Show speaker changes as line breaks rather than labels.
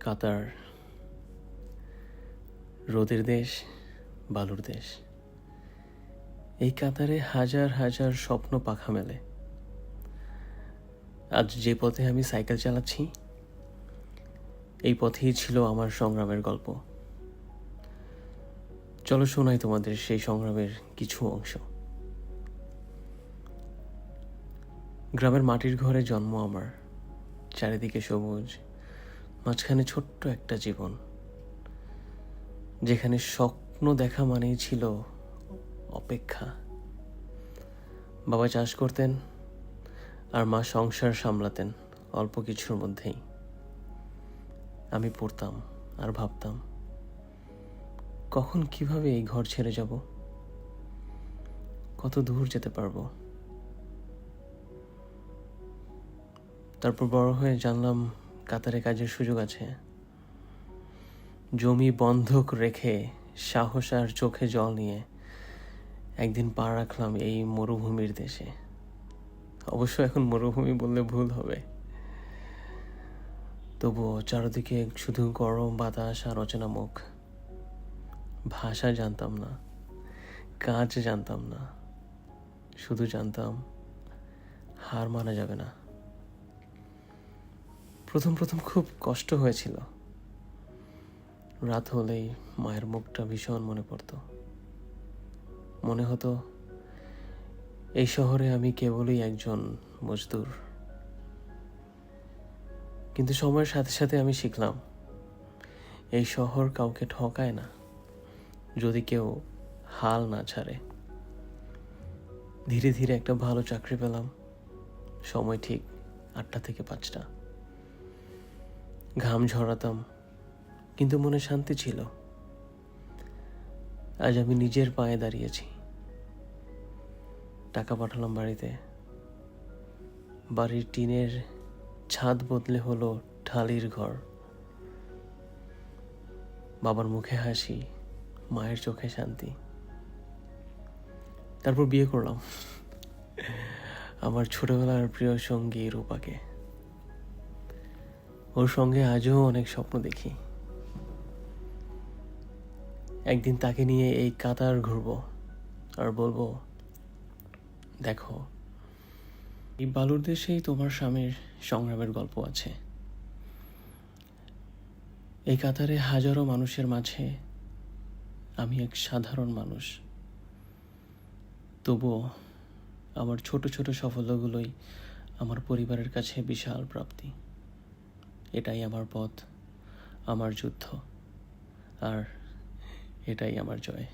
কাতার, রোদের দেশ, বালুর দেশ। এই কাতারে হাজার হাজার স্বপ্ন পাখা মেলে। আজ যে পথে আমি সাইকেল চালাচ্ছি, এই পথেই ছিল আমার সংগ্রামের গল্প। চলো শোনাই তোমাদের সেই সংগ্রামের কিছু অংশ। গ্রামের মাটির ঘরে জন্ম আমার, চারিদিকে সবুজ, মাঝখানে ছোট্ট একটা জীবন, যেখানে স্বপ্ন দেখা মানেই ছিল অপেক্ষা। বাবা চাষ করতেন আর মা সংসার সামলাতেন অল্প কিছুর মধ্যেই। আমি পড়তাম আর ভাবতাম, কখন কিভাবে এই ঘর ছেড়ে যাব, কত দূর যেতে পারবো। তারপর বড় হয়ে জানলাম কাতারে কাজের সুযোগ আছে। জমি বন্ধক রেখে সাহস আর চোখে জল নিয়ে একদিন পা রাখলাম এই মরুভূমির দেশে। অবশ্য এখন মরুভূমি বললে ভুল হবে। তবুও চারদিকে শুধু গরম বাতাস আর অচেনা মুখ। ভাষা জানতাম না, কাজ জানতাম না, শুধু জানতাম হার মানা যাবে না। প্রথম প্রথম খুব কষ্ট হয়েছিল। রাত হলেই মায়ের মুখটা ভীষণ মনে পড়ত। মনে হতো এই শহরে আমি কেবলই একজন মজদুর। কিন্তু সময়ের সাথে সাথে আমি শিখলাম, এই শহর কাউকে ঠকায় না যদি কেউ হাল না ছাড়ে। ধীরে ধীরে একটা ভালো চাকরি পেলাম, সময় ঠিক 8টা থেকে 5টা। ঘাম ঝরাতাম, কিন্তু মনে শান্তি ছিল। আজ আমি নিজের পায়ে দাঁড়িয়েছি। টাকা পাঠালাম বাড়িতে, বাড়ির টিনের ছাদ বদলে হলো ঢালির ঘর। বাবার মুখে হাসি, মায়ের চোখে শান্তি। তারপর বিয়ে করলাম আমার ছোটবেলার প্রিয় সঙ্গী রূপাকে। ওর সঙ্গে আজও অনেক স্বপ্ন দেখি। একদিন তাকে নিয়ে এই কাতার ঘুরবো আর বলবো, দেখো, এই বালুর দেশেই তোমার স্বামীর সংগ্রামের গল্প আছে। এই কাতারে হাজারো মানুষের মাঝে আমি এক সাধারণ মানুষ। তবুও আমার ছোট ছোট সাফল্যগুলোই আমার পরিবারের কাছে বিশাল প্রাপ্তি। এটাই আমার পথ, আমার যুদ্ধ, আর এটাই আমার জয়।